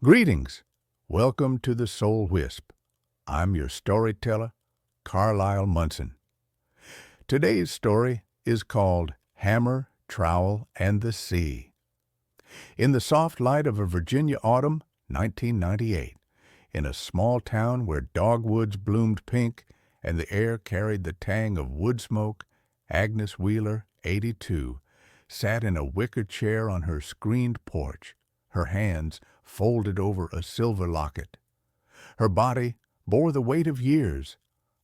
Greetings. Welcome to the Soul Wisp. I'm your storyteller, Carlisle Munson. Today's story is called Hammer, Trowel, and the Sea. In the soft light of a Virginia autumn, 1998, in a small town where dogwoods bloomed pink and the air carried the tang of wood smoke, Agnes Wheeler, 82, sat in a wicker chair on her screened porch, her hands folded over a silver locket. Her body bore the weight of years,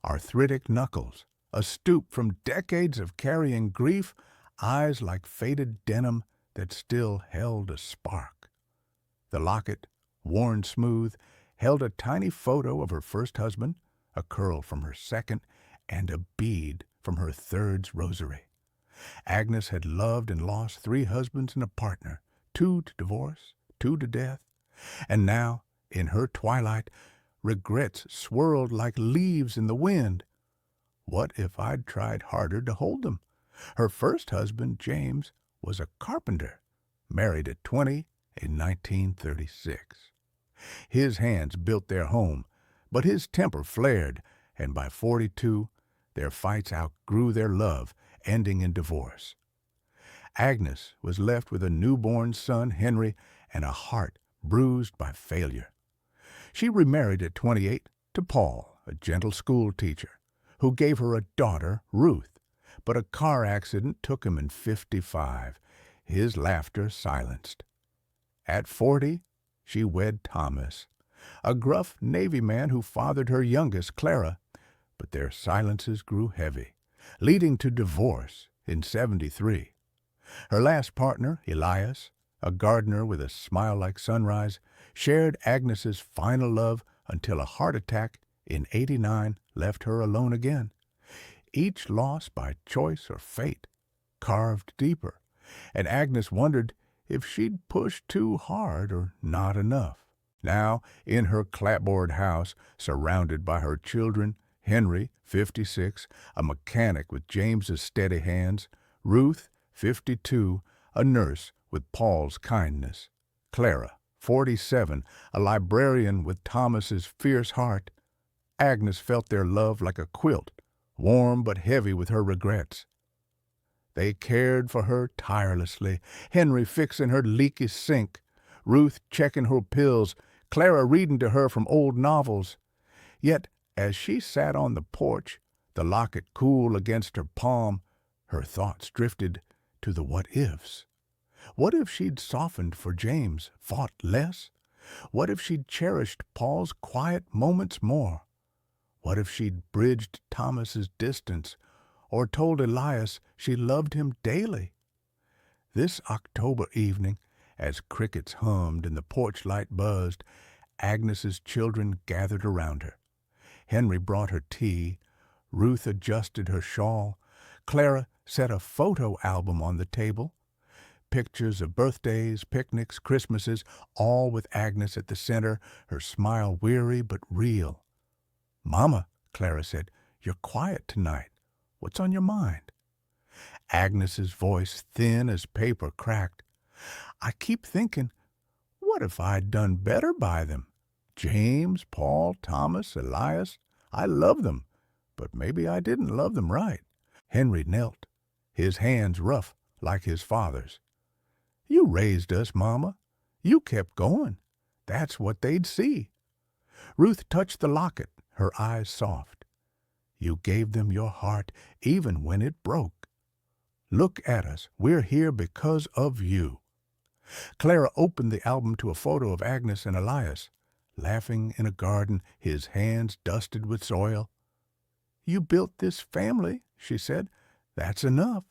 arthritic knuckles, a stoop from decades of carrying grief, eyes like faded denim that still held a spark. The locket, worn smooth, held a tiny photo of her first husband, a curl from her second, and a bead from her third's rosary. Agnes had loved and lost 3 husbands and a partner, 2 to divorce, 2 to death, and now, in her twilight, regrets swirled like leaves in the wind. What if I'd tried harder to hold them? Her first husband, James, was a carpenter, married at 20 in 1936. His hands built their home, but his temper flared, and by 42, their fights outgrew their love, ending in divorce. Agnes was left with a newborn son, Henry, and a heart bruised by failure. She remarried at 28 to Paul, a gentle school teacher, who gave her a daughter, Ruth, but a car accident took him in 55, his laughter silenced. At 40, she wed Thomas, a gruff Navy man who fathered her youngest, Clara, but their silences grew heavy, leading to divorce in 73. Her last partner, Elias, a gardener with a smile like sunrise, shared Agnes's final love until a heart attack in 89 left her alone again. Each loss by choice or fate carved deeper, and Agnes wondered if she'd pushed too hard or not enough. Now, in her clapboard house, surrounded by her children, Henry, 56, a mechanic with James's steady hands, Ruth, 52, a nurse with Paul's kindness, Clara, 47, a librarian with Thomas's fierce heart, Agnes felt their love like a quilt, warm but heavy with her regrets. They cared for her tirelessly, Henry fixing her leaky sink, Ruth checking her pills, Clara reading to her from old novels. Yet, as she sat on the porch, the locket cool against her palm, her thoughts drifted to the what-ifs. What if she'd softened for James, fought less? What if she'd cherished Paul's quiet moments more? What if she'd bridged Thomas's distance, or told Elias she loved him daily? This October evening, as crickets hummed and the porch light buzzed, Agnes's children gathered around her. Henry brought her tea, Ruth adjusted her shawl, Clara set a photo album on the table. Pictures of birthdays, picnics, Christmases, all with Agnes at the center, her smile weary but real. "Mama," Clara said, "you're quiet tonight. What's on your mind?" Agnes's voice, thin as paper, cracked. "I keep thinking, what if I'd done better by them? James, Paul, Thomas, Elias, I love them, but maybe I didn't love them right." Henry knelt, his hands rough like his father's. "You raised us, Mama. You kept going. That's what they'd see." Ruth touched the locket, her eyes soft. "You gave them your heart even when it broke. Look at us. We're here because of you." Clara opened the album to a photo of Agnes and Elias, laughing in a garden, his hands dusted with soil. "You built this family," she said. "That's enough."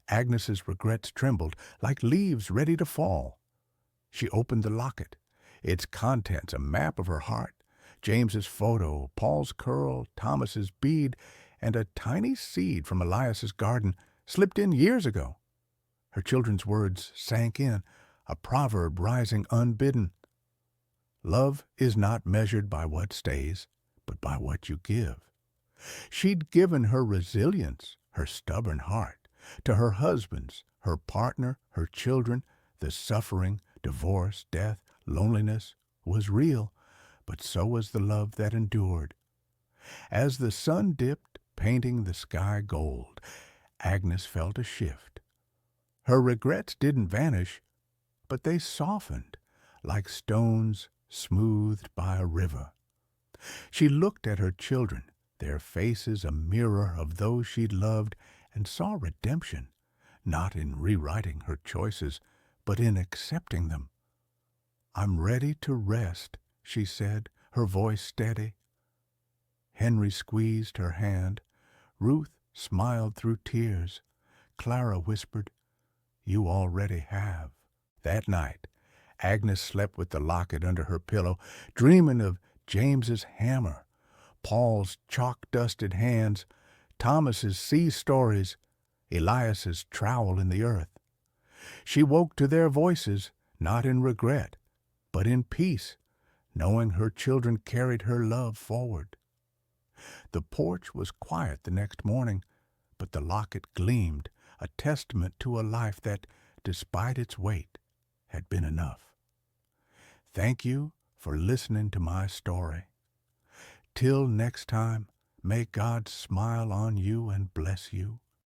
Agnes's regrets trembled like leaves ready to fall. She opened the locket, its contents a map of her heart, James's photo, Paul's curl, Thomas's bead, and a tiny seed from Elias's garden slipped in years ago. Her children's words sank in, a proverb rising unbidden. Love is not measured by what stays, but by what you give. She'd given her resilience, her stubborn heart, to her husbands, her partner, her children, the suffering, divorce, death, Loneliness was real, but so was the love that endured. As the sun dipped, painting the sky gold, Agnes felt a shift. Her regrets didn't vanish, but they softened like stones smoothed by a river. She looked at her children, their faces a mirror of those she'd loved, and saw redemption, not in rewriting her choices, but in accepting them. "I'm ready to rest," she said, her voice steady. Henry squeezed her hand. Ruth smiled through tears. Clara whispered, "You already have." That night, Agnes slept with the locket under her pillow, dreaming of James's hammer, Paul's chalk-dusted hands, Thomas's sea stories, Elias's trowel in the earth. She woke to their voices, not in regret, but in peace, knowing her children carried her love forward. The porch was quiet the next morning, but the locket gleamed, a testament to a life that, despite its weight, had been enough. Thank you for listening to my story. Till next time, may God smile on you and bless you.